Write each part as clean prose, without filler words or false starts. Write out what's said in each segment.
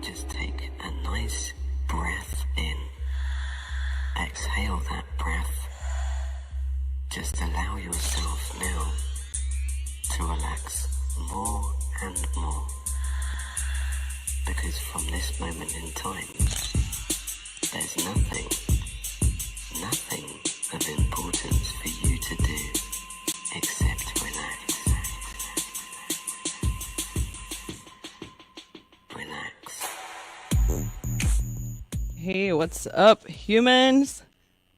Just take a nice breath in. Exhale that breath. Just allow yourself now to relax more and more. Because from this moment in time, there's nothing of importance for you to do except relax. Relax. Hey, what's up, humans?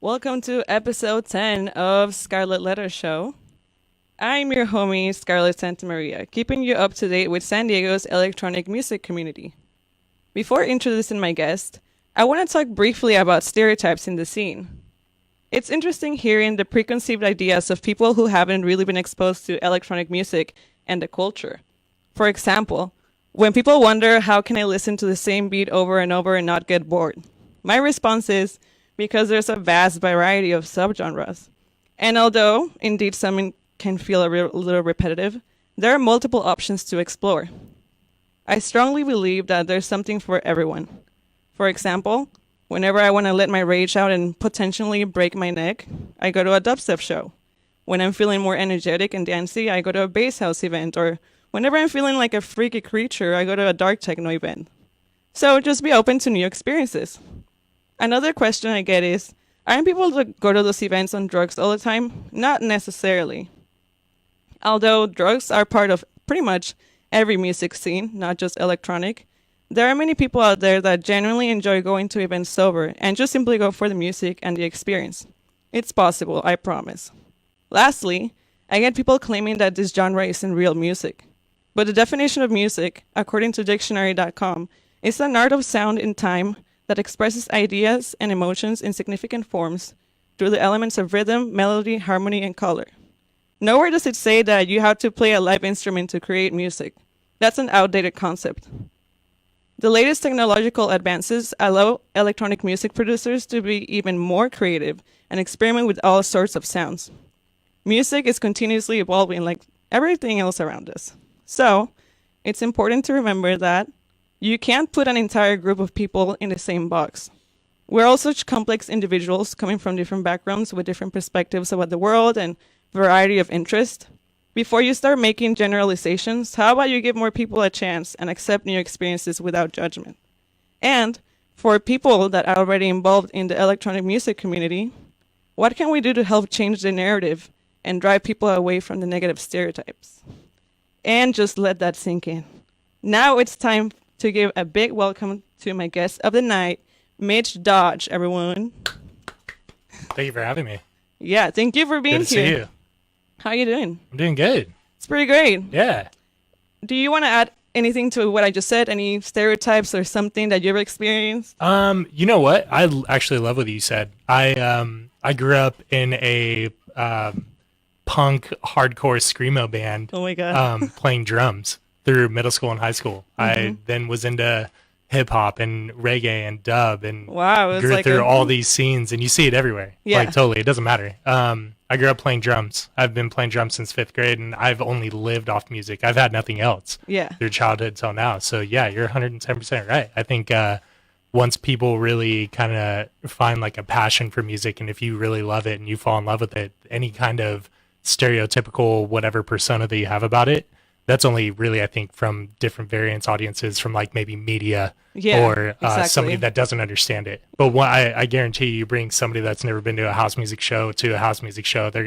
Welcome to episode 10 of Scarlett Letter Show. I'm your homie, Scarlett Santa Maria, keeping you up to date with San Diego's electronic music community. Before introducing my guest, I want to talk briefly about stereotypes in the scene. It's interesting hearing the preconceived ideas of people who haven't really been exposed to electronic music and the culture. For example, when people wonder how can I listen to the same beat over and over and not get bored, my response is because there's a vast variety of subgenres. And although indeed some can feel a little repetitive, there are multiple options to explore. I strongly believe that there's something for everyone. For example, whenever I want to let my rage out and potentially break my neck, I go to a dubstep show. When I'm feeling more energetic and dancey, I go to a bass house event, or whenever I'm feeling like a freaky creature, I go to a dark techno event. So just be open to new experiences. Another question I get is, aren't people that go to those events on drugs all the time? Not necessarily. Although drugs are part of pretty much every music scene, not just electronic, there are many people out there that genuinely enjoy going to events sober and just simply go for the music and the experience. It's possible, I promise. Lastly, I get people claiming that this genre isn't real music. But the definition of music, according to dictionary.com, is an art of sound in time that expresses ideas and emotions in significant forms through the elements of rhythm, melody, harmony, and color. Nowhere does it say that you have to play a live instrument to create music. That's an outdated concept. The latest technological advances allow electronic music producers to be even more creative and experiment with all sorts of sounds. Music is continuously evolving like everything else around us. So, it's important to remember that you can't put an entire group of people in the same box. We're all such complex individuals coming from different backgrounds with different perspectives about the world and variety of interest. Before you start making generalizations, how about you give more people a chance and accept new experiences without judgment? And for people that are already involved in the electronic music community, what can we do to help change the narrative and drive people away from the negative stereotypes? And just let that sink in. Now it's time to give a big welcome to my guest of the night, Mitch Dodge, everyone. Thank you for having me. Yeah, thank you for being Good to here. see you. How are you doing? I'm doing good. It's pretty great. Yeah. Do you want to add anything to what I just said? Any stereotypes or something that you ever experienced? You know what? I actually love what you said. I grew up in a punk hardcore screamo band. Oh my God. Playing drums through middle school and high school. I then was into hip hop and reggae and dub and Wow, it's grew like through all these scenes, and you see it everywhere. Yeah. Like totally, it doesn't matter. I grew up playing drums. I've been playing drums since 5th grade, and I've only lived off music. I've had nothing else through childhood till now. So yeah, you're 110% right. I think once people really kind of find like a passion for music, and if you really love it and you fall in love with it, any kind of stereotypical whatever persona that you have about it, that's only really, I think, from different variants audiences, from like maybe media or somebody that doesn't understand it. But I guarantee you bring somebody that's never been to a house music show, they're going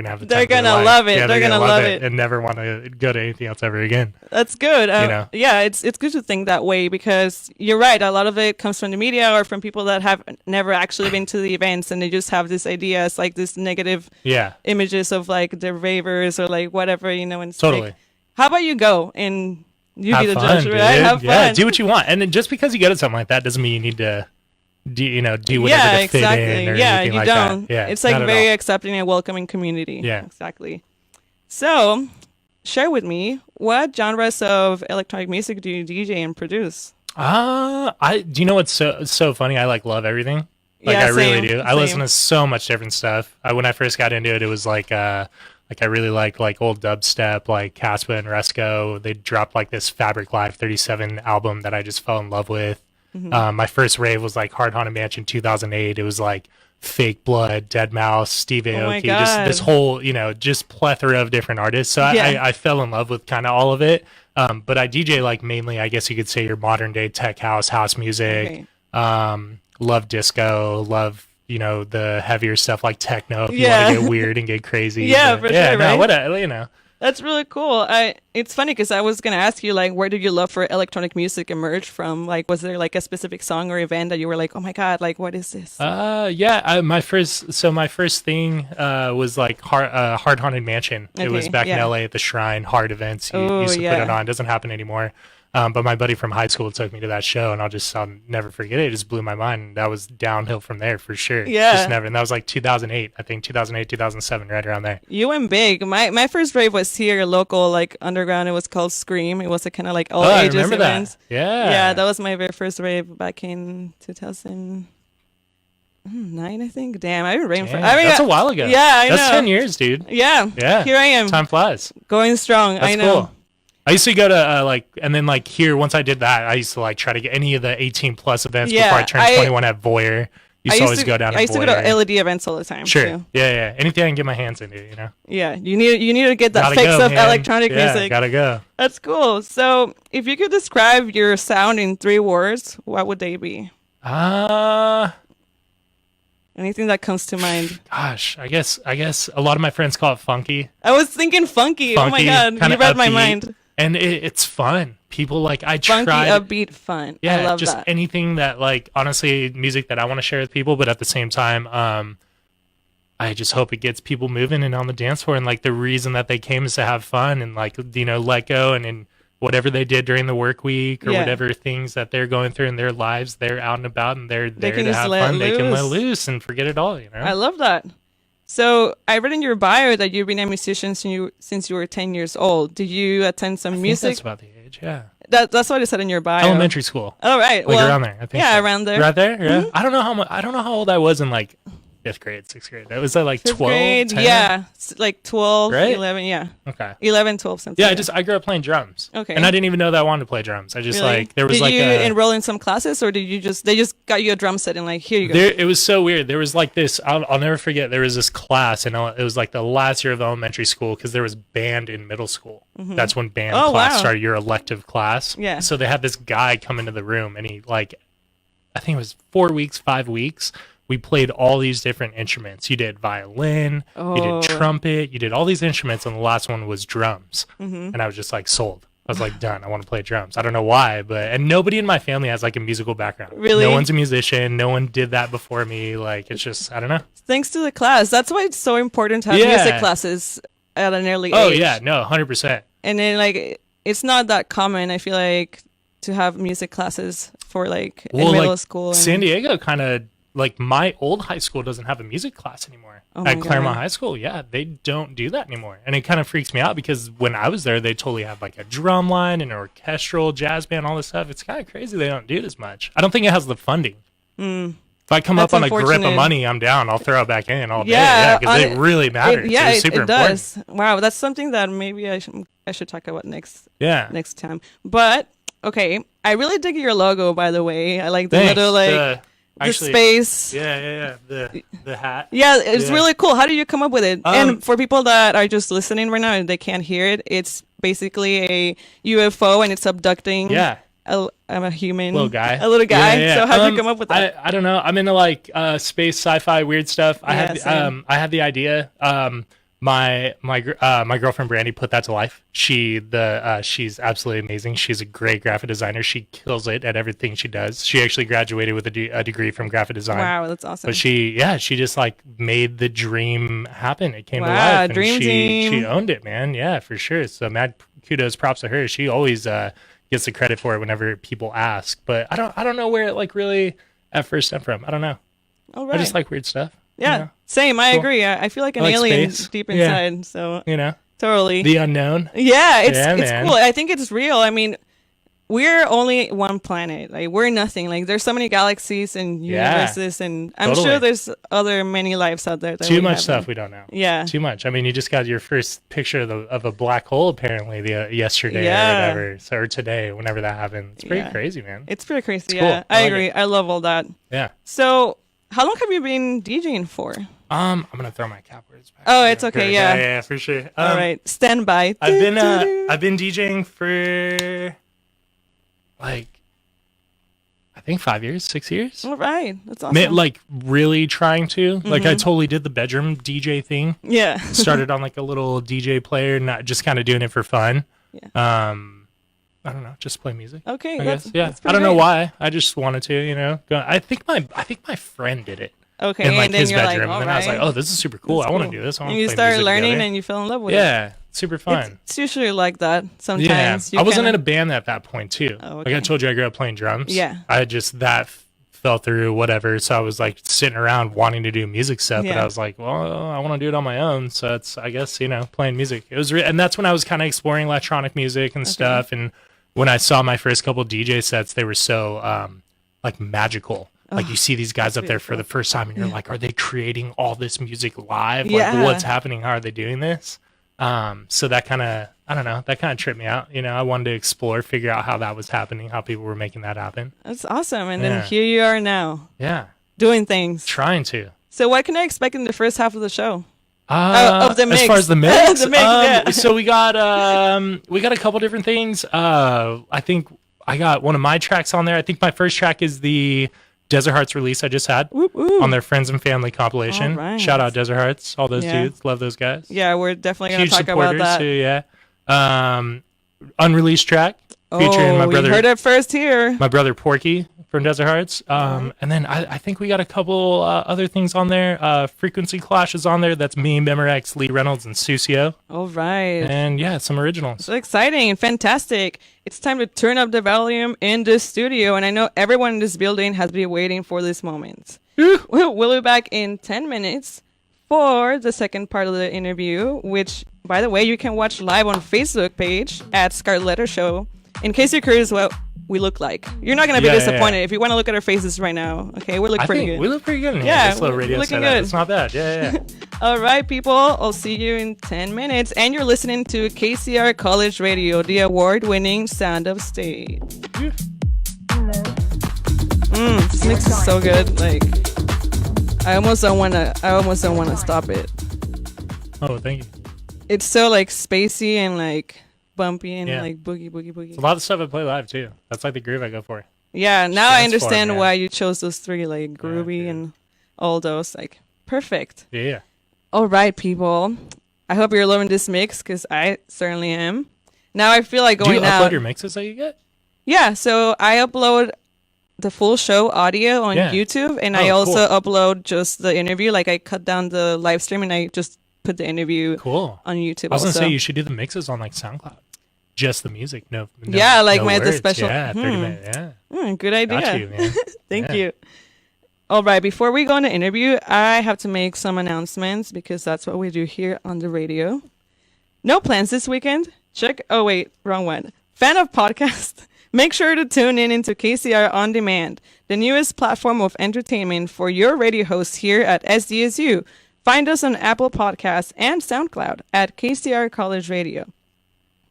to have the time They're of their going to life. love it. Yeah, they're going to love it. And never want to go to anything else ever again. That's good. know? Yeah, it's good to think that way because you're right. A lot of it comes from the media or from people that have never actually been to the events, and they just have this ideas, like this negative images of like the ravers or like whatever, and it's Totally. like, how about you go and you have be the fun, judge, dude. right? Have fun. Yeah, do what you want. And then just because you go to something like that doesn't mean you need to do whatever to fit in or anything you like don't. that. Yeah, it's like not at very all. accepting and welcoming community. Yeah. Exactly. So, share with me, what genres of electronic music do you DJ and produce? Do you know what's so funny? I like love everything. Like Yeah, I really same, do. I listen to so much different stuff. When I first got into it, it was like I really liked like old dubstep, like Caspa and Resco. They dropped like this Fabric Live 37 album that I just fell in love with. My first rave was like Hard Haunted Mansion 2008. It was like Fake Blood, Dead Mouse, Steve Aoki, just this whole, just plethora of different artists. So I fell in love with kind of all of it. But I DJ like mainly, I guess you could say, your modern day tech house music. Love disco, love the heavier stuff like techno if you want to get weird and get crazy. For sure, right? What That's really cool. It's funny because I was gonna ask you, like, where did your love for electronic music emerge from? Like, was there like a specific song or event that you were like, oh my god, like, what is this? My first thing was like Hard Haunted Mansion. It was back in LA at the Shrine Hard events. You used to put it on. It doesn't happen anymore. But my buddy from high school took me to that show, and I'll never forget it. It just blew my mind. And that was downhill from there for sure. Yeah. Just never. And that was like 2008, I think 2008, 2007, right around there. You went big. My first rave was here, local, like underground. It was called Scream. It was a kind of like all ages I remember events. That. Yeah. Yeah, that was my very first rave back in 2009, I think. Damn, I've been raving for. That's a while ago. Yeah, I know. That's 10 years, dude. Yeah. Yeah. Here I am. Time flies. Going strong. That's I know. Cool. I used to go to and then like here, once I did that, I used to like try to get any of the 18 plus events before I turned 21 at Voyeur. I used to go down. I used to go to LED events all the time. Sure. Too. Yeah. Anything I can get my hands into, Yeah, you need to get that fix of electronic music. Gotta go. That's cool. So, if you could describe your sound in 3 words, what would they be? Anything that comes to mind? Gosh, I guess a lot of my friends call it funky. I was thinking funky. Oh my god, you read my mind. And it's fun. People like funky, upbeat, fun. Yeah, I love just that. anything that like honestly music that I want to share with people, but at the same time, I just hope it gets people moving and on the dance floor. And like the reason that they came is to have fun and like let go and whatever they did during the work week or whatever things that they're going through in their lives, they're out and about and they're there to have fun. They can let loose and forget it all. I love that. So I read in your bio that you've been a musician since you were 10 years old. Did you attend some music? That's about the age, yeah. That's what it said in your bio. Elementary school. Oh, right. Like around there, I think. Yeah, so. around there. Right there, yeah. I don't know how old I was in like 5th grade, 6th grade. That was like 12, grade, 10? Yeah. Like 12, right? 11, yeah. Okay. 11, 12, something. Yeah, I grew up playing drums. Okay. And I didn't even know that I wanted to play drums. I just there was Did you enroll in some classes or they just got you a drum set and like, here you go? It was so weird. There was like this, I'll never forget, there was this class and it was like the last year of elementary school because there was band in middle school. Mm-hmm. That's when band class started, your elective class. Yeah. So they had this guy come into the room and he I think it was 4 weeks, 5 weeks. We played all these different instruments. You did violin, you did trumpet, you did all these instruments, and the last one was drums. Mm-hmm. And I was just like sold. I was like, done. I want to play drums. I don't know why, and nobody in my family has like a musical background. Really? No one's a musician. No one did that before me. Like, it's just, I don't know. Thanks to the class. That's why it's so important to have music classes at an early age. Oh, yeah. No, 100%. And then like, it's not that common, I feel like, to have music classes for like in middle school. San Diego kind of, like my old high school doesn't have a music class anymore. At Claremont High School, they don't do that anymore. And it kind of freaks me out because when I was there, they totally had like a drum line, an orchestral, jazz band, all this stuff. It's kind of crazy they don't do it as much. I don't think it has the funding. If I come up on a grip of money, I'm down. I'll throw it back in all day. Yeah, because it really matters. It's super important. Does. Wow, that's something that maybe I should talk about next time. But, okay, I really dig your logo, by the way. I like the little like... Actually, the space. Yeah. The hat. Yeah, it's really cool. How do you come up with it? And for people that are just listening right now and they can't hear it, it's basically a UFO and it's abducting I'm a human. Little guy. A little guy. Yeah. So how did you come up with that? I don't know. I'm into like space, sci-fi, weird stuff. I had the idea. My girlfriend Brandy put that to life. She's absolutely amazing. She's a great graphic designer. She kills it at everything she does. She actually graduated with a degree from graphic design. Wow, that's awesome. But she just like made the dream happen. It came to life. And dream team. She owned it, man. Yeah, for sure. So mad kudos, props to her. She always gets the credit for it whenever people ask. But I don't know where it like really at first stemmed from. I don't know. All right. I just like weird stuff. Yeah, same. I agree. I feel like an alien deep inside. So totally the unknown. Yeah, it's cool. I think it's real. I mean, we're only one planet. Like, we're nothing. Like, there's so many galaxies and universes, and I'm sure there's other many lives out there. That Too much stuff we don't know. Yeah. Too much. I mean, you just got your first picture of a black hole apparently yesterday or whatever, or today, whenever that happened. It's pretty crazy, man. It's pretty crazy. It's Yeah, cool. I agree. I love all that. Yeah. So, how long have you been DJing for? I'm gonna throw my cap where it's back. Oh, it's okay. Yeah, for sure. All right, stand by. I've been DJing for like, I think 5 years, 6 years. All right, that's awesome. Like, really trying to. Like, I totally did the bedroom DJ thing. Yeah. Started on like a little DJ player, not just kind of doing it for fun. Yeah. I don't know, just play music. Okay, I that's, guess. Yeah. that's I don't great. know why. I just wanted to, I think my friend did it. Okay, In like and then his you're bedroom, like, and then I was like, "Oh, this is super cool. That's I want cool. to do this. I want and to you play start music learning, together." and you fell in love with it. Yeah, super fun. It's usually like that sometimes. Yeah, I wasn't in a band at that point too. Oh, Like okay. I told you, I grew up playing drums. Yeah. I just fell through whatever. So I was like sitting around wanting to do music stuff, but Yeah. I was like, well, I want to do it on my own. So it's, I guess, playing music. It was, and that's when I was kind of exploring electronic music and stuff. And when I saw my first couple DJ sets, they were so like magical. Like you see these guys up there for the first time, and you're like, are they creating all this music live? Like, what's happening? How are they doing this? So that kind of, I don't know, that kind of tripped me out. I wanted to explore, figure out how that was happening, how people were making that happen. That's awesome. And then here you are now. Yeah. Doing things. Trying to. So what can I expect in the first half of the show? Of the mix. As far as the mix, The mix, yeah. So we got a couple different things. I think I got one of my tracks on there. I think my first track is the Desert Hearts release I just had on their Friends and Family compilation. All right. Shout out Desert Hearts, all those Yeah. dudes, love those guys. Yeah, we're definitely going Huge to talk supporters about that. too. Yeah. Unreleased track featuring my brother. You heard it first here. My brother Porky from Desert Hearts. And then I think we got a couple other things on there. Frequency Clash is on there. That's me, Memorex, Lee Reynolds, and Susio. All right. And yeah, some originals. So exciting and fantastic. It's time to turn up the volume in the studio. And I know everyone in this building has been waiting for this moment. We'll be back in 10 minutes for the second part of the interview, which, by the way, you can watch live on Facebook page at Scarlett Letter Show. In case you're curious what we look like, you're not going to be disappointed if you want to look at our faces right now. Okay, we look pretty good. We look pretty good in here. Yeah, This little radio looking setup. good. It's not bad. Yeah. All right, people. I'll see you in 10 minutes. And you're listening to KCR College Radio, the award-winning sound of state. This mix is so good. Like, I almost don't want to stop it. Oh, thank you. It's so like spacey and like bumpy and Yeah. like boogie. It's a lot of stuff I play live too. That's like the groove I go for. Yeah, now I Dance understand form, yeah. why you chose those three, like groovy dude. and all those. Like, perfect. Yeah. All right, people. I hope you're loving this mix because I certainly am. Now I feel like Do going you upload out. your mixes that you get? Yeah, so I upload the full show audio on Yeah. YouTube, and Oh, I also cool. upload just the interview. Like, I cut down the live stream and I just put the interview Cool. on YouTube. I was gonna also. say you should do the mixes on like SoundCloud. Just the music. No. Yeah, like no the words. special- Yeah, 30 minutes. Yeah. Good idea. Got you, man. Thank Yeah. you. All right, before we go on the interview, I have to make some announcements because that's what we do here on the radio. No plans this weekend? Oh, wait, wrong one. Fan of podcast? Make sure to tune in into KCR On Demand, the newest platform of entertainment for your radio hosts here at SDSU. Find us on Apple Podcasts and SoundCloud at KCR College Radio.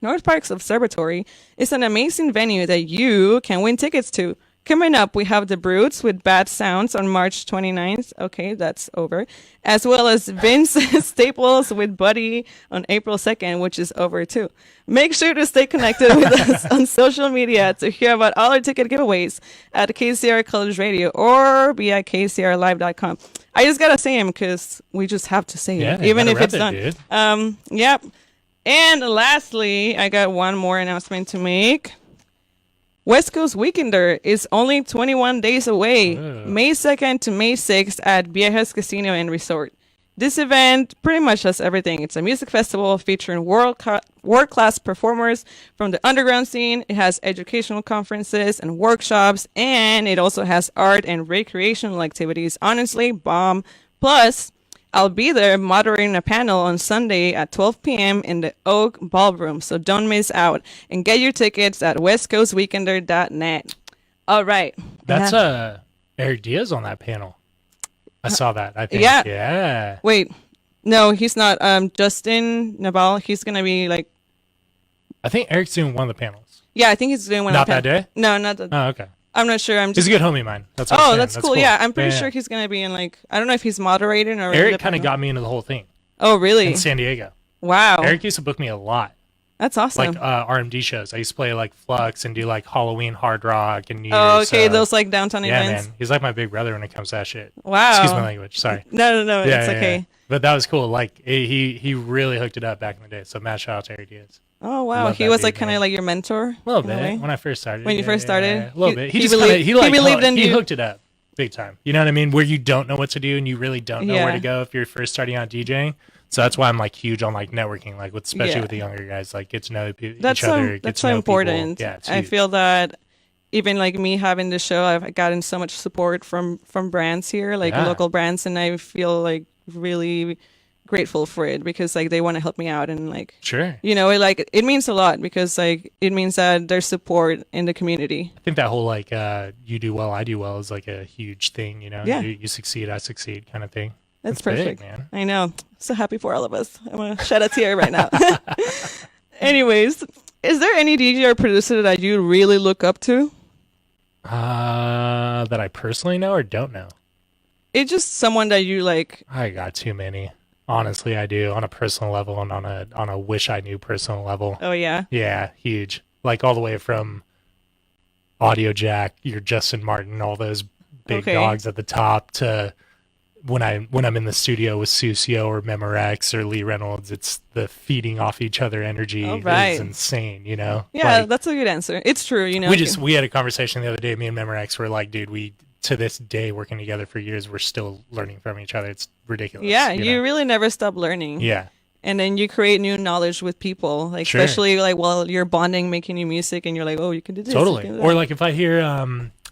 North Park's Observatory is an amazing venue that you can win tickets to. Coming up, we have The Brutes with Bad Sounds on March 29th. Okay, that's over. As well as Vince Staples with Buddy on April 2nd, which is over too. Make sure to stay connected with us on social media to hear about all our ticket giveaways at KCR College Radio or be at kcrlive.com. I just got to say them because we just have to say it, even if it's done. Dude. Yep. And lastly, I got one more announcement to make. West Coast Weekender is only 21 days away, May 2nd to May 6th at Viejas Casino and Resort. This event pretty much does everything. It's a music festival featuring world-class performers from the underground scene. It has educational conferences and workshops, and it also has art and recreational activities. Honestly, bomb. Plus, I'll be there moderating a panel on Sunday at 12 p.m. in the Oak Ballroom, so don't miss out. And get your tickets at westcoastweekender.net. All right. That's Eric Diaz on that panel. I saw that. I think. Yeah. Yeah. Wait. No, he's not. Justin Nabal, he's going to be like... I think Eric's doing one of the panels. Yeah, I think he's doing one of the panels. Not that day? No, not that. Oh, okay. I'm not sure. He's a good homie of mine. That's what I'm saying. That's cool. Yeah, I'm pretty sure he's going to be in like... I don't know if he's moderating or... Eric kind of got me into the whole thing. Oh, really? In San Diego. Wow. Eric used to book me a lot. That's awesome. Like RMD shows. I used to play like Flux and do like Halloween hard rock and New Year's. Oh, okay. Those like downtown events. Yeah, man. He's like my big brother when it comes to that shit. Wow. Excuse my language. Sorry. No. It's okay. Yeah. But that was cool. Like he really hooked it up back in the day. So mad shout out to Eric Diaz. Oh wow, he was like kind of like your mentor. A little bit when I first started. When you first started, a little bit. He believed in you. He hooked it up big time. You know what I mean? Where you don't know what to do and you really don't know where to go if you're first starting out DJing. So that's why I'm like huge on like networking, like especially with the younger guys, like get to know each other. That's so important. Yeah, I feel that even like me having this show, I've gotten so much support from brands here, like local brands, and I feel like really grateful for it because like they want to help me out and like it means a lot because like it means that there's support in the community. I think that whole like you do well, I do well is like a huge thing, you succeed, I succeed kind of thing. That's perfect, big, man. I know. So happy for all of us. I'm gonna shed a tear right now. Anyways, is there any DJ or producer that you really look up to? That I personally know or don't know? It's just someone that you like. I got too many. Honestly, I do on a personal level and on a wish I knew personal level. Oh yeah. Yeah, huge. Like all the way from Audio Jack, your Justin Martin, all those big dogs at the top to when I'm in the studio with Susio or Memorex or Lee Reynolds, it's the feeding off each other energy is insane, Yeah, like, that's a good answer. It's true, We had a conversation the other day, me and Memorex were like, dude, we to this day working together for years, we're still learning from each other. It's ridiculous. Yeah, you really never stop learning. Yeah. And then you create new knowledge with people, like especially like while you're bonding, making new music, and you're like, oh, you can do this. Totally. Or like if I hear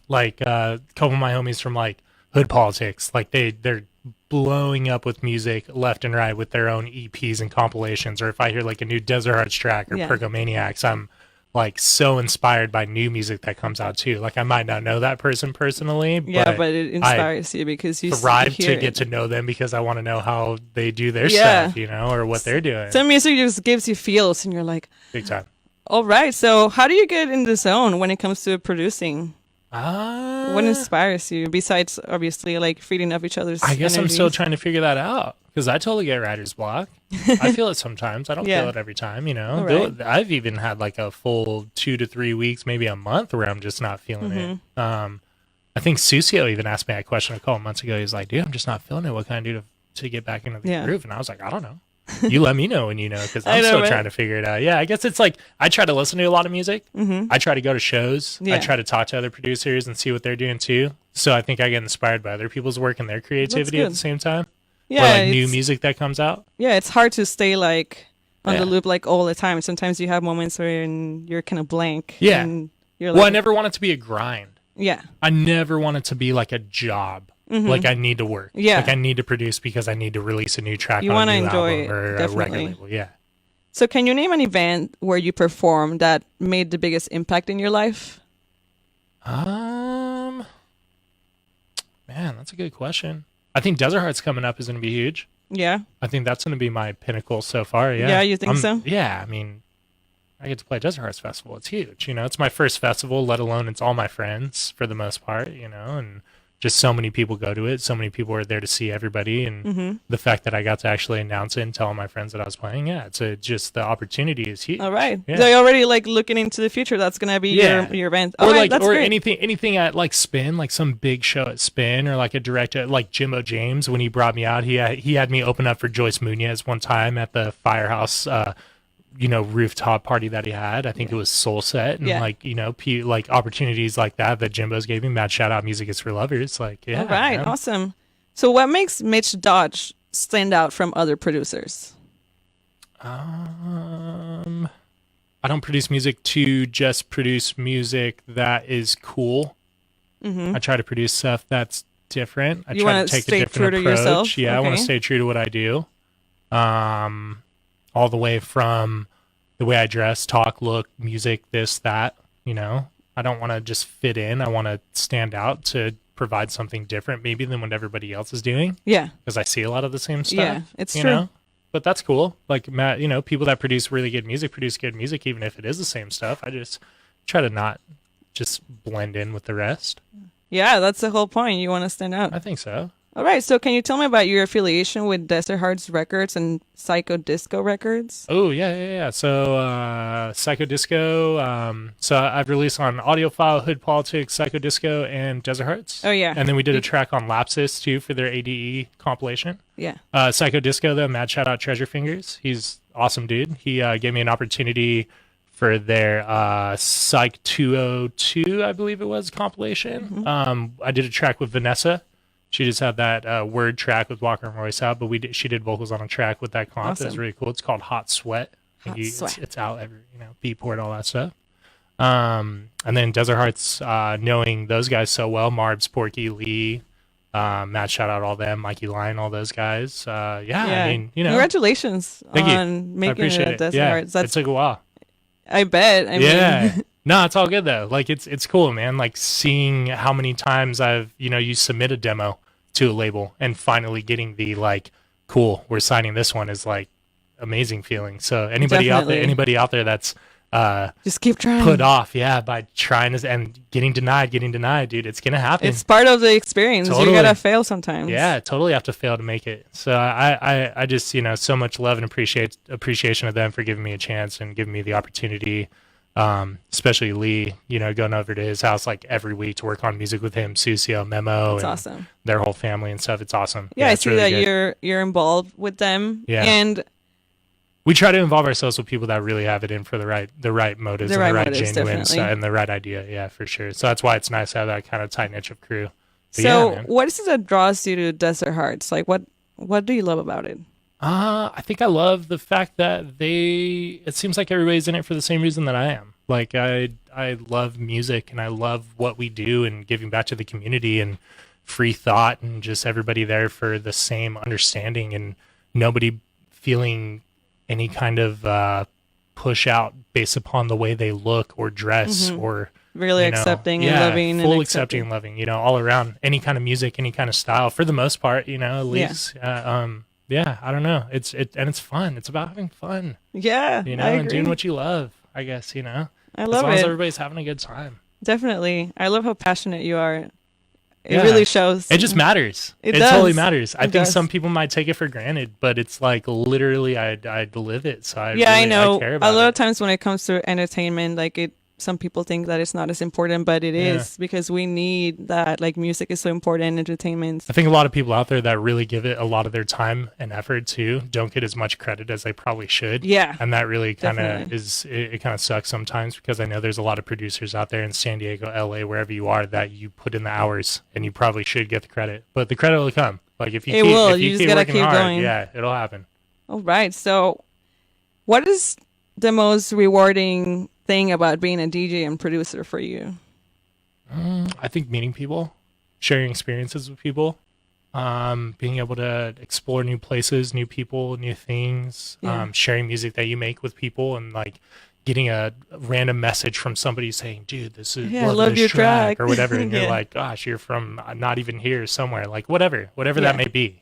like a couple of my homies from like Hood Politics, like they're blowing up with music left and right with their own EPs and compilations, or if I hear like a new Desert Hearts track or Pergomaniacs, I'm like so inspired by new music that comes out too. Like I might not know that person personally, but it inspires you because you thrive to get to know them because I want to know how they do their stuff, or what they're doing. Some music just gives you feels, and you're like, big time. All right, so how do you get in the zone when it comes to producing? What inspires you besides obviously like feeding off each other's I guess energies? I'm still trying to figure that out because I totally get writer's block. I feel it sometimes. I don't feel it every time, Right. I've even had like a full 2 to 3 weeks, maybe a month where I'm just not feeling it. I think Susio even asked me that question a couple months ago. He's like, dude, I'm just not feeling it. What can I do to get back into the groove? And I was like, I don't know. You let me know when you know, because I'm still trying to figure it out. Yeah, I guess it's like I try to listen to a lot of music. I try to go to shows. I try to talk to other producers and see what they're doing too. So I think I get inspired by other people's work and their creativity at the same time. Yeah, or like new music that comes out. Yeah, it's hard to stay like on the loop like all the time. Sometimes you have moments where you're kind of blank. Yeah. And you're like, Well, I never want it to be a grind. Yeah. I never want it to be like a job. Like I need to work. Yeah. Like I need to produce because I need to release a new track You on wanna a new enjoy album or it, a record definitely. label. Yeah. So can you name an event where you performed that made the biggest impact in your life? Man, that's a good question. I think Desert Hearts coming up is going to be huge. Yeah. I think that's going to be my pinnacle so far. Yeah. Yeah, you think so? Yeah. I mean, I get to play Desert Hearts Festival. It's huge. It's my first festival, let alone it's all my friends for the most part, and just so many people go to it. So many people are there to see everybody. And the fact that I got to actually announce it and tell all my friends that I was playing, just the opportunity is huge. All right. Yeah. So you're already like looking into the future. That's going to be your event. All right, that's great. anything at like Spin, like some big show at Spin or like a director like Jimbo James when he brought me out. He had me open up for Joyce Muñez one time at the Firehouse rooftop party that he had. I think it was Soul Set and like opportunities like that Jimbo's gave me. Mad shout out, Music is for Lovers. Like, yeah. All right, man. awesome. So what makes Mitch Dodge stand out from other producers? I don't produce music to just produce music that is cool. I try to produce stuff that's different. I You try wanna to take a stay different true to approach. yourself? Yeah, I want Okay. to stay true to what I do. All the way from the way I dress, talk, look, music, this, that, you know. I don't want to just fit in. I want to stand out to provide something different maybe than what everybody else is doing. Yeah. Because I see a lot of the same stuff. Yeah, it's you true. know? But that's cool. Like, Matt, you know, people that produce really good music produce good music, even if it is the same stuff. I just try to not just blend in with the rest. Yeah, that's the whole point. You want to stand out. I think so. All right. So can you tell me about your affiliation with Desert Hearts Records and Psycho Disco Records? Oh, yeah. So, Psycho Disco. So I've released on Audiophile, Hood Politics, Psycho Disco, and Desert Hearts. Oh, yeah. And then we did a track on Lapsus, too, for their ADE compilation. Yeah. Psycho Disco, though, mad shout out Treasure Fingers. He's awesome, dude. He gave me an opportunity for their Psych 202, I believe it was, compilation. I did a track with Vanessa. She just had that word track with Walker and Royce out, but she did vocals on a track with that comp. Awesome. That's really cool. It's called Hot Sweat. Sweat. It's out every, Beatport, all that stuff. And then Desert Hearts, knowing those guys so well, Marbs, Porky, Lee, Matt, shout out all them, Mikey Lyon, all those guys. I mean, Congratulations Thank you. on I making appreciate it it. at Desert Yeah, Hearts. it took a while. I bet. I mean, No, it's all good though. Like it's cool, man. Like seeing how many times you submit a demo to a label and finally getting the like, cool, we're signing this one is like amazing feeling. So anybody out there that's just keep trying. put off, by trying and getting denied, dude, it's gonna happen. It's part of the experience. Totally. You gotta fail sometimes. Yeah, totally have to fail to make it. So I just so much love and appreciation of them for giving me a chance and giving me the opportunity. Especially Lee, going over to his house like every week to work on music with him, Susio, Memo, It's and awesome. their whole family and stuff. It's awesome. Yeah, I it's see really that good. you're involved with them. Yeah. And We try to involve ourselves with people that really have it in for the right motives and the right motives, genuine definitely. and the right idea. Yeah, for sure. So that's why it's nice to have that kind of tight niche of crew. But so, yeah, man. what is it that draws you to Desert Hearts? Like, what do you love about it? I think I love the fact that it seems like everybody's in it for the same reason that I am. Like I love music and I love what we do and giving back to the community and free thought and just everybody there for the same understanding and nobody feeling any kind of push out based upon the way they look or dress or Really accepting and loving. Full and accepting and loving, all around any kind of music, any kind of style for the most part, at least. I don't know. It's fun. It's about having fun. Yeah, I and agree. doing what you love, I guess, I love as long it. as everybody's having a good time. Definitely. I love how passionate you are. It really shows. It just matters. It It does. totally matters. I It think does. some people might take it for granted, but it's like literally I live it. So I I really, know. I care A about lot it. of times when it comes to entertainment, like some people think that it's not as important, but it is because we need that. Like music is so important, entertainment. I think a lot of people out there that really give it a lot of their time and effort too don't get as much credit as they probably should. Yeah. And that really kind of Definitely. it kind of sucks sometimes because I know there's a lot of producers out there in San Diego, LA, wherever you are that you put in the hours and you probably should get the credit. But the credit will come. Like if you It keep, will. if You you just keep gotta working keep hard, going. yeah, it'll happen. All right. So, what is the most rewarding thing about being a DJ and producer for you? I think meeting people, sharing experiences with people, being able to explore new places, new people, new things, sharing music that you make with people, and like getting a random message from somebody saying, "Dude, this is I love this your track," or whatever," and you're Yeah. like, "Gosh, you're from not even here, somewhere," like whatever Yeah. that may be,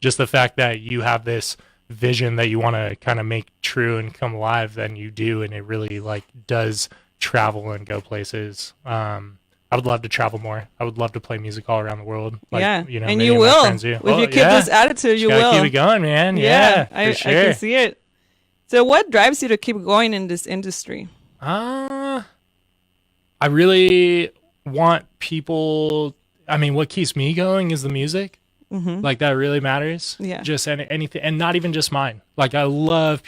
just the fact that you have this vision that you want to kind of make true and come alive, then you do, and it really like does travel and go places. I would love to travel more. I would love to play music all around the world. Like, and many you of my will. friends do. If you keep this attitude, you Just gotta will. keep it going, man. Yeah, I for sure. can see it. So, what drives you to keep going in this industry? I really want people. I mean, what keeps me going is the music. Like that really matters. Yeah. Just anything, and not even just mine. Like I love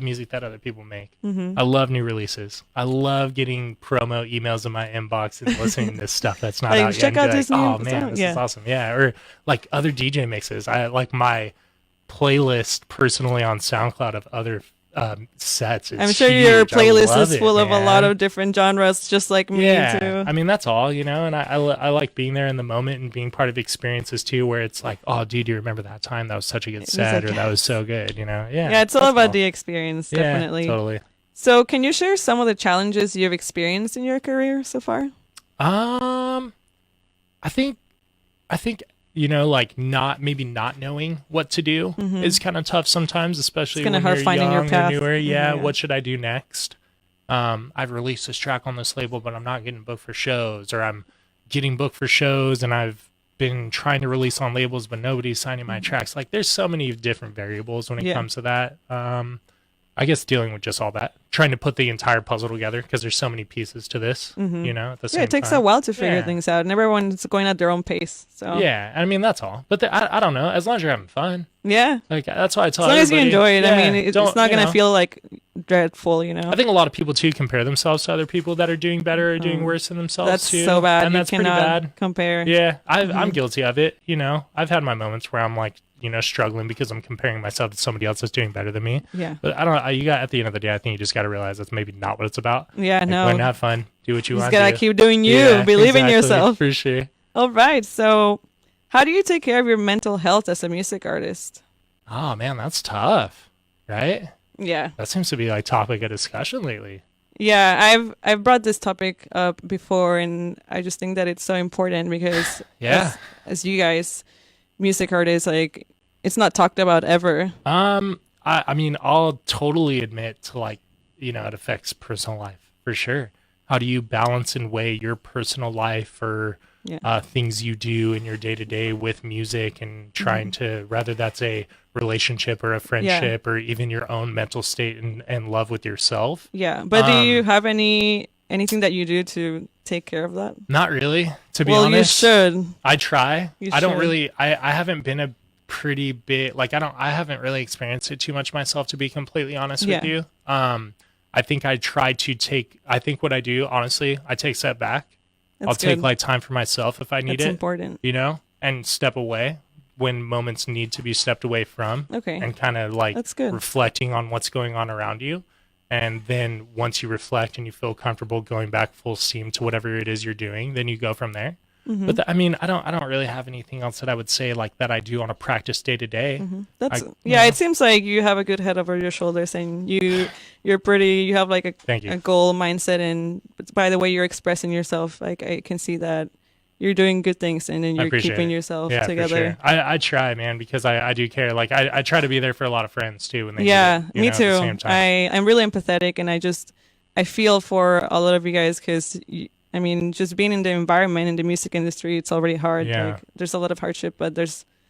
music that other people make. I love new releases. I love getting promo emails in my inbox and listening to stuff that's not Like, out check yet. out And be this like, new oh man, song. this Yeah. is awesome. Yeah. Or like other DJ mixes. I like my playlist personally on SoundCloud of other sets. It's I'm sure huge. your I playlist love is full it, of a lot of different genres, just like me too. I mean, that's all, and I like being there in the moment and being part of experiences too, where it's like, oh, dude, do you remember that time? That was such a good set, or that was so good, Yeah, it's all about the experience, definitely. Yeah, totally. So can you share some of the challenges you've experienced in your career so far? I think like not knowing what to do is kind of tough sometimes, especially when you're finding young your path. or newer. What should I do next? I've released this track on this label, but I'm not getting booked for shows, or I'm getting booked for shows and I've been trying to release on labels, but nobody's signing my tracks. Like, there's so many different variables when it comes to that. I guess dealing with just all that, trying to put the entire puzzle together, because there's so many pieces to this, at the same time. It takes a while to figure things out, and everyone's going at their own pace. So I mean, that's all. But I don't know, as long as you're having fun. Yeah. Like, that's why I tell everybody. As long as you enjoy it, I mean, it's not going to feel like dreadful, I think a lot of people, too, compare themselves to other people that are doing better or doing worse than themselves, that's too. So bad. And that's pretty bad. Compare. Yeah, I'm guilty of it, I've had my moments where I'm like, struggling because I'm comparing myself to somebody else that's doing better than me. Yeah. But at the end of the day, I think you just got to realize that's maybe not what it's about. Yeah, like, no. Go and have fun. Do what you want to do. You got to keep doing you. Believe in yourself. For sure. All right. So how do you take care of your mental health as a music artist? Oh, man, that's tough. Right? Yeah. That seems to be like topic of discussion lately. Yeah, I've brought this topic up before, and I just think that it's so important because as you guys, music artists, like, it's not talked about ever. I mean, I'll totally admit to, like, it affects personal life for sure. How do you balance and weigh your personal life or things you do in your day to day with music, and trying to, whether that's a relationship or a friendship or even your own mental state and love with yourself. Yeah. But do you have anything that you do to take care of that? Not really, to be honest. Well, you should. I try. I don't really, I haven't been a pretty big, like, I haven't really experienced it too much myself, to be completely honest with you. I think I try to I think what I do, honestly, I take a step back. I'll take like time for myself if I need it. That's important. And step away when moments need to be stepped away from. Okay. And kind of like reflecting on what's going on around you. And then once you reflect and you feel comfortable going back full steam to whatever it is you're doing, then you go from there. But I mean, I don't really have anything else that I would say like that I do on a practice day to day. It seems like you have a good head over your shoulders, and you're pretty. You have like a goal mindset, and by the way you're expressing yourself, like, I can see that you're doing good things, and then you're keeping yourself together. For sure. I try, man, because I do care. Like, I try to be there for a lot of friends too when they me too. At the same time. I'm really empathetic, and I feel for a lot of you guys, because I mean, just being in the environment in the music industry, it's already hard. Yeah. Like, there's a lot of hardship, but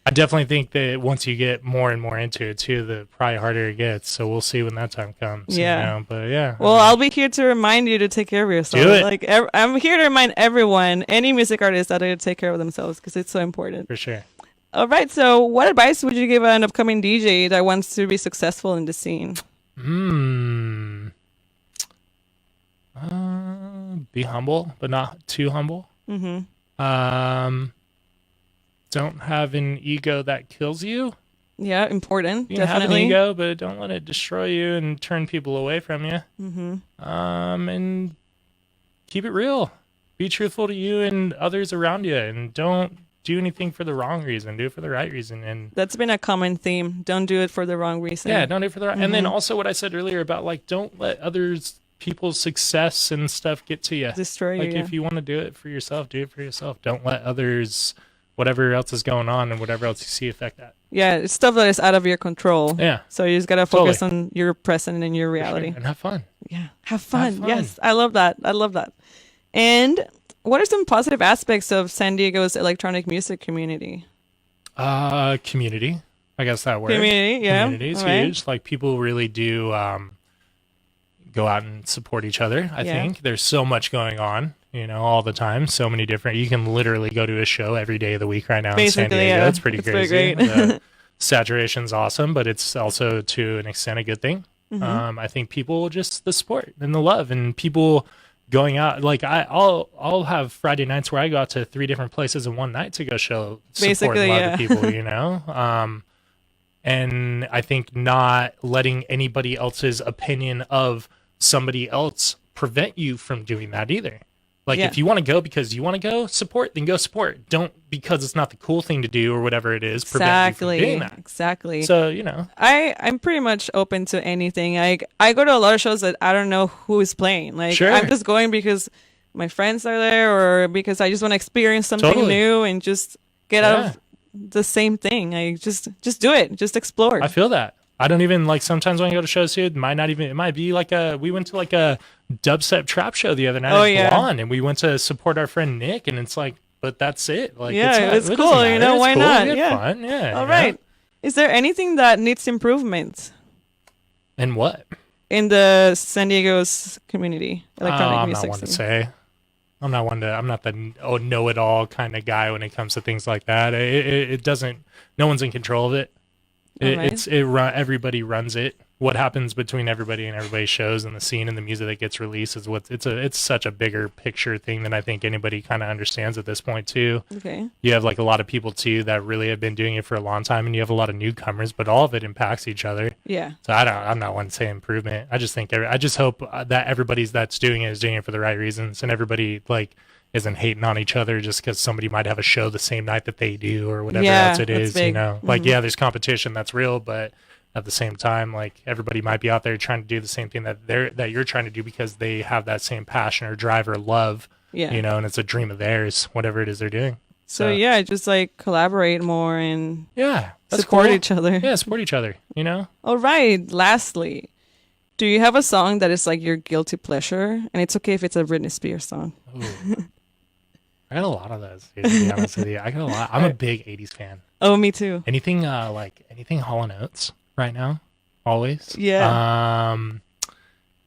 I definitely think that once you get more and more into it too, the probably harder it gets. So we'll see when that time comes. Yeah. But yeah. Well, I'll be here to remind you to take care of yourself. Do it. Like, I'm here to remind everyone, any music artist, that they take care of themselves, because it's so important. For sure. All right. So what advice would you give an upcoming DJ that wants to be successful in the scene? Be humble, but not too humble. Don't have an ego that kills you. Yeah, important. You can definitely. have an ego, but don't let it destroy you and turn people away from you. And keep it real. Be truthful to you and others around you, and don't do anything for the wrong reason. Do it for the right reason. And that's been a common theme. Don't do it for the wrong reason. Yeah, don't do it for the right. And then also what I said earlier about, like, don't let people's success and stuff get to you. Destroy you. Like, if you want to do it for yourself, do it for yourself. Don't let others, whatever else is going on and whatever else you see, affect that. Yeah, it's stuff that is out of your control. Yeah. So you just got to focus on your present and your reality. Sure. And have fun. Yeah, have fun. Yes, I love that. And what are some positive aspects of San Diego's electronic music community? Community. I guess that word. Community, yeah. Community is huge. Like, people really do go out and support each other. I think there's so much going on, all the time. So many different. You can literally go to a show every day of the week right now in San Diego. Yeah. It's pretty crazy. The saturation's awesome, but it's also to an extent a good thing. I think people just the support and the love, and people going out. Like, I'll have Friday nights where I go out to 3 different places in one night to go support a lot of people. And I think not letting anybody else's opinion of somebody else prevent you from doing that either. Like, if you want to go because you want to go support, then go support. Don't, because it's not the cool thing to do or whatever it is, prevent you from doing that. Exactly. So, you know. I'm pretty much open to anything. I go to a lot of shows that I don't know who is playing. Like, sure. I'm just going because my friends are there or because I just want to experience something new and just get out of the same thing. I just do it. Just explore. I feel that. I don't even, like, sometimes when I go to shows here, it might be like we went to like a dubstep trap show the other night at Blonde, and we went to support our friend Nick, and it's like, but that's it. Like, it's cool. You know, why not? We had fun. Yeah. All right. Is there anything that needs improvement? And what? In the San Diego's community, electronic music. I'm not one to say. I'm not the know-it-all kind of guy when it comes to things like that. It doesn't. No one's in control of it. Everybody runs it. What happens between everybody and everybody's shows and the scene and the music that gets released is it's such a bigger picture thing than I think anybody kind of understands at this point too. Okay. You have like a lot of people too that really have been doing it for a long time, and you have a lot of newcomers, but all of it impacts each other. Yeah. So I'm not one to say improvement. I just hope that everybody's that's doing it is doing it for the right reasons, and everybody like isn't hating on each other just because somebody might have a show the same night that they do or whatever else it is. Big. You know, like there's competition that's real, but at the same time, like everybody might be out there trying to do the same thing that you're trying to do because they have that same passion or drive or love. Yeah. You know, and it's a dream of theirs, whatever it is they're doing. So just like collaborate more and support each other. Yeah, support each other. You know. All right. Lastly, do you have a song that is like your guilty pleasure, and it's okay if it's a Britney Spears song? I got a lot of those, dude, to be honest with you. I got a lot. I'm a big 80s fan. Oh, me too. Anything anything Hall & Oates right now? Always. Yeah.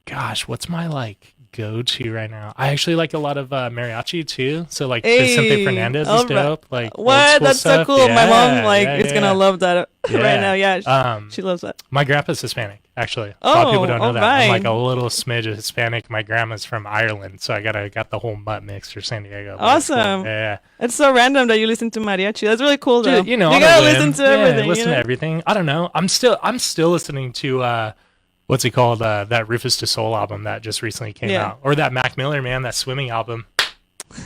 Gosh, what's my like go-to right now? I actually like a lot of mariachi too. So like Vicente Fernandez is dope. Like what? That's stuff. So cool. Yeah, my mom is gonna love that right now. Yeah. She loves that. My grandpa's Hispanic, actually. A lot of people don't know that. I'm like a little smidge of Hispanic. My grandma's from Ireland, so I got the whole mutt mix for San Diego. Awesome. Cool. Yeah. It's so random that you listen to mariachi. That's really cool though. Dude, you know, you gotta listen to everything. Listen to everything. I don't know. I'm still listening to what's he called? That Rufus Du Sol album that just recently came out, or that Mac Miller, man, that swimming album.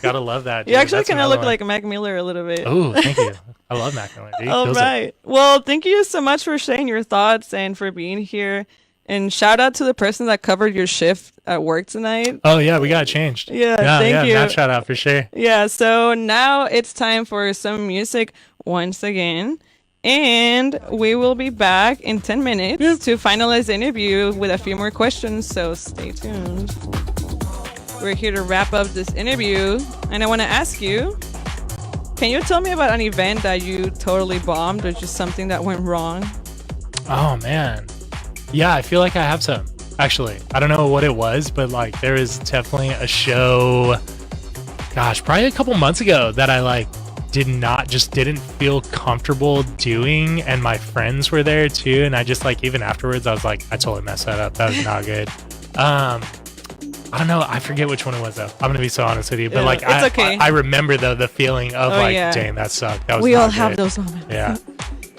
Gotta love that. Dude. You actually kind of look like Mac Miller a little bit. Oh, thank you. I love Mac Miller. Dude. All right. Well, thank you so much for sharing your thoughts and for being here. And shout out to the person that covered your shift at work tonight. Oh yeah, we got it changed. Thank you. Matt, shout out for sure. Yeah. So now it's time for some music once again. And we will be back in 10 minutes to finalize the interview with a few more questions, so stay tuned. We're here to wrap up this interview, and I want to ask you, can you tell me about an event that you totally bombed or just something that went wrong? Oh, man. Yeah, I feel like I have some, actually. I don't know what it was, but like there is definitely a show, probably a couple months ago that I didn't feel comfortable doing, and my friends were there too, and I just like even afterwards I was like, I totally messed that up. That was not good. I don't know, I forget which one it was though. I'm gonna be so honest with you, but like it's okay. I remember the feeling of dang, that sucked. That was we not all good. have those moments. Yeah.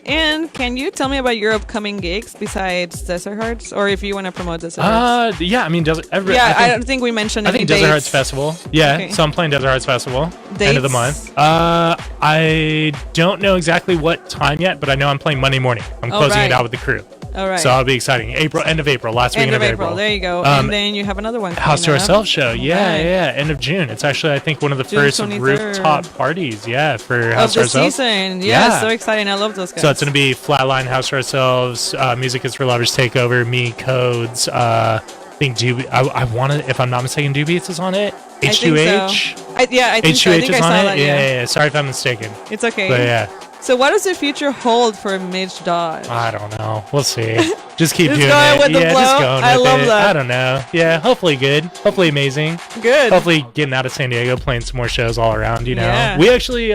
And can you tell me about your upcoming gigs besides Desert Hearts, or if you want to promote Desert Hearts? Yeah, I mean, I don't think we mentioned. I think Desert Hearts Festival. Yeah, okay. So I'm playing Desert Hearts Festival end of the month. I don't know exactly what time yet, but I know I'm playing Monday morning. I'm closing it out with the crew. All right. So that'll be exciting. End of April, last weekend of April. There you go. And then you have another one. House to Ourselves show. Yeah. End of June. It's actually, I think, one of the first 23rd. Rooftop parties. Yeah, for House to Ourselves. Season. Yeah, so exciting. I love those guys. So it's going to be Flatline, House to Ourselves, Music is for Lovers Takeover, Me, Codes. I think Doobie. I want to, if I'm not mistaken, Doobie is on it. H2H. I think so. H2H is on it. Yeah. Sorry if I'm mistaken. It's okay. But yeah. So what does the future hold for Mitch Dodge? I don't know. We'll see. Just keep doing going it. With the flow. Just going with I love it. that. I don't know. Yeah, hopefully good. Hopefully amazing. Good. Hopefully getting out of San Diego, playing some more shows all around, you know. Yeah. We actually,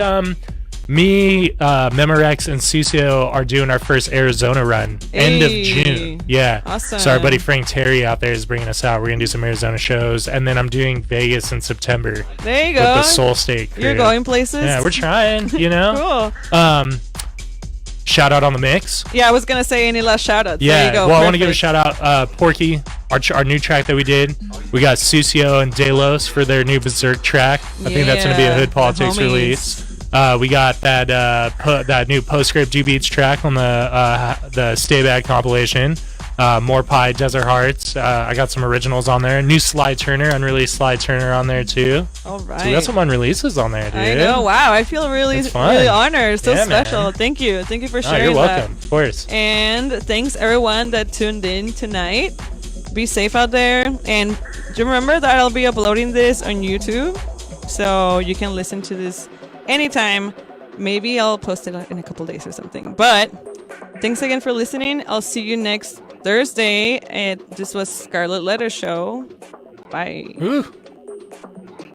me, Memorex, and Susio are doing our first Arizona run end of June. Yeah. Awesome. So our buddy Frank Terry out there is bringing us out. We're going to do some Arizona shows. And then I'm doing Vegas in September. There you go. With the Soul State crew. You're going places? Yeah, we're trying, you know. Cool. shout out on the mix. Yeah, I was gonna say any last shout outs. Yeah, there you go. well, I want to give a shout out Porky, our new track that we did. We got Susio and Delos for their new Berserk track. I think that's gonna be a Hood Politics release. We got that new Postscript G Beats track on the Stay Bad compilation. More Pie, Desert Hearts. I got some originals on there. New Sly Turner, unreleased Sly Turner on there too. All right. So we got some unreleases on there, dude. I know. Wow. I feel really honored. So special. Man. Thank you. Thank you for sharing you're that. welcome. Of course. And thanks everyone that tuned in tonight. Be safe out there. And do remember that I'll be uploading this on YouTube. So you can listen to this anytime. Maybe I'll post it in a couple days or something. But thanks again for listening. I'll see you next Thursday, and this was Scarlet Letter Show. Bye. Ooh.